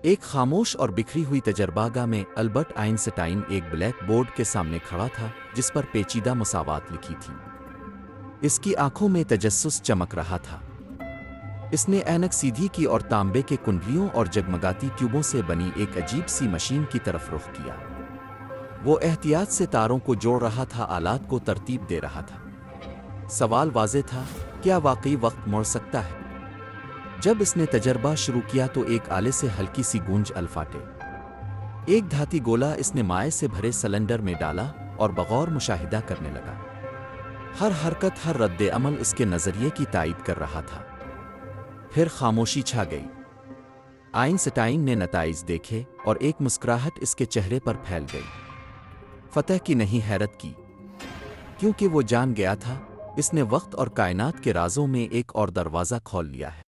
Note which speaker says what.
Speaker 1: ایک خاموش اور بکھری ہوئی تجربہ گاہ میں البرٹ آئنسٹائن ایک بلیک بورڈ کے سامنے کھڑا تھا جس پر پیچیدہ مساوات لکھی تھی۔ اس کی آنکھوں میں تجسس چمک رہا تھا۔ اس نے اینک سیدھی کی اور تانبے کے کنڈلیوں اور جگمگاتی ٹیوبوں سے بنی ایک عجیب سی مشین کی طرف رخ کیا۔ وہ احتیاط سے تاروں کو جوڑ رہا تھا، آلات کو ترتیب دے رہا تھا۔ سوال واضح تھا، کیا واقعی وقت موڑ سکتا ہے؟ جب اس نے تجربہ شروع کیا تو ایک آلے سے ہلکی سی گونج الفاٹے۔ ایک دھاتی گولا اس نے مائع سے بھرے سلنڈر میں ڈالا اور بغور مشاہدہ کرنے لگا۔ ہر حرکت، ہر رد عمل اس کے نظریے کی تائید کر رہا تھا۔ پھر خاموشی چھا گئی۔ آئنسٹائن نے نتائج دیکھے اور ایک مسکراہٹ اس کے چہرے پر پھیل گئی۔ فتح کی نہیں، حیرت کی، کیونکہ وہ جان گیا تھا اس نے وقت اور کائنات کے رازوں میں ایک اور دروازہ کھول لیا ہے۔